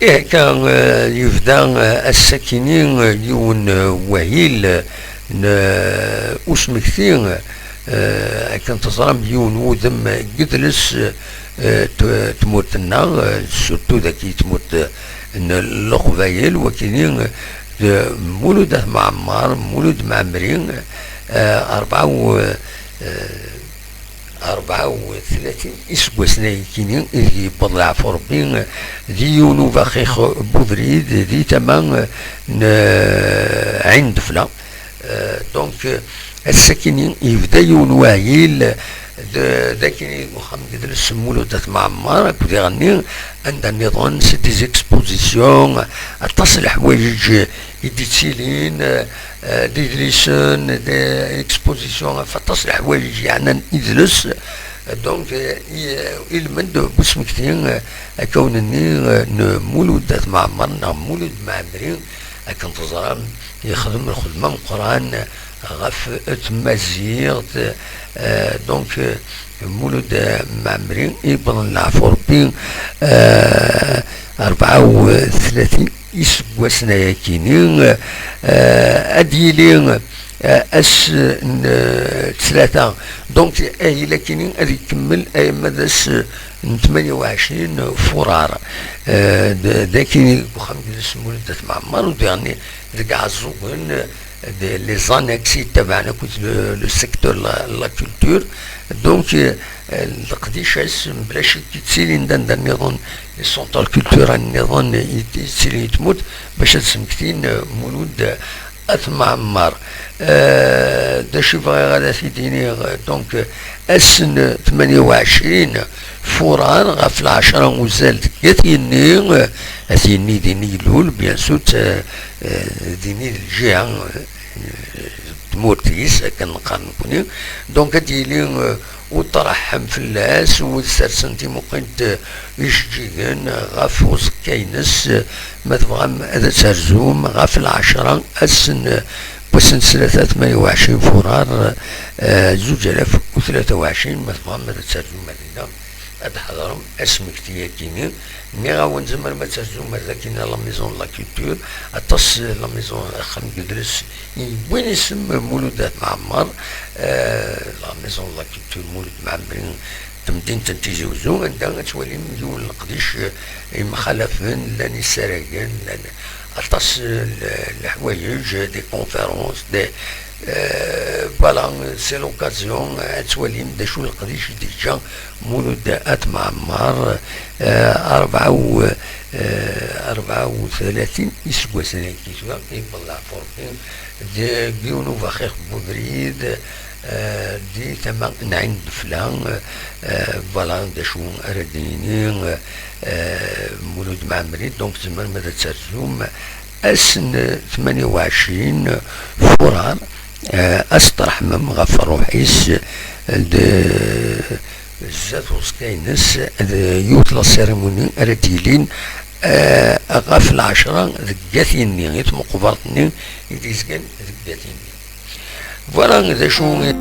إيه كان يفدا الساكنين يون وهيل أسمكتين كان تصرم يون وذم جدلس تموتنا سورتو ذاكي تموت القبايل وكاينين مولود معمر مولود معمرين 34 إسبوع كينين يبضع في ربي ديونو بخيخ بودريد دي تمام عند فلا دونك الساكنين يبدا يونوايل ذاك محمد يدرس مولودات معمر كنت يغني عند النظام سي دي زيكسبوزيسيون اتصل حوايج يديتيلين دي ليسون دي اكسبوزيسيون فتصل حوايج يعني يدرس دونك يلمد بسمكتين كونني مولودات معمر مولود معمرين كنتظر يخدم الخدمه القران غف تمازيغ دونك مولود معمرين يبن العفور بين 34 يسبوا سنة كينين أديلين أس ثلاثة دونك أهلا كينين أدي يكمل أي مدرس 28 فرار داكيني محمد مولود معمر وديعني رجع الزوغن les annexes تبعنا كنت لو سيكتور لا كولتور دونك القديش بلاش تسيلي ندان النظام السونترال كولتور النظام يتسيلي تموت باش تسمكتين مولود أتمعمر دا شوف غادا سيديني دونك السن 28 فران غف العشرة وزالت يثيني أثيني ديني لول بيان سوت ديني الجهة تمورتيس كنقارن كوني دونك ديالي وترحم في الناس وسرسنتي مقيد يشجيغن غاف وزكاينس ما تبغى هذا ترزوم غاف العشرة السن بسن 28 فرار 2023 ما تبغى ما ترزوم مدينة هاد حضرهم اسم كتير كينين مي غاون زمر ما ترزوم هذا كاين لا ميزون لا كولتور اتص لا ميزون خلينا ندرس وين اسم مولودات معمر لا ميزون لا كولتور مولود معمرين تمدين تنتيجي وزو عندها تولي مليون القديش مخالفين لاني سراقين لان اتص الحوايج دي كونفيرونس دي فوالا سي لوكازيون تولي مدا شو القديش ديجا مولودات معمر 34 يسوى سنة كيسوى يبلع فورتين دي بيونو فخيخ بودريد دي تمام نعين فلان فوالا دا شو ارديني مولود معمري دونك زمان ماذا ترزوم اسن 28 فرار استرحمم غف روحيس زاد وسكاينس يوتلا سيرموني رديلين غف العشرة ذكاتيني غيت مقبرتني يديزكن ذكاتيني فوالا ذا شو